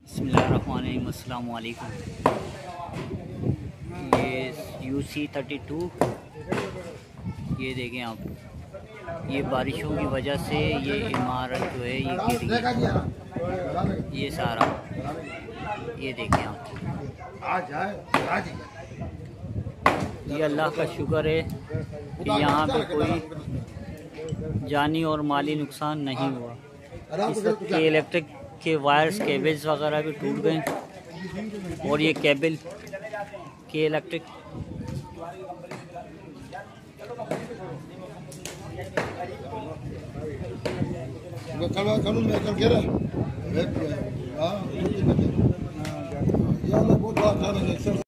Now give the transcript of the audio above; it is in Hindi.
बिस्मिल्लाहिर्रहमानिर्रहीम। अस्सलाम वालेकुम। ये UC32, ये देखें आप, ये बारिशों की वजह से ये इमारत जो है ये गिर गई। ये सारा ये देखें आप, ये अल्लाह का शुक्र है कि यहाँ पे कोई जानी और माली नुकसान नहीं हुआ। इस वक्त के इलेक्ट्रिक के वायर्स, केबल्स वगैरह भी टूट गए और ये केबल के electric Ya Allah, bu da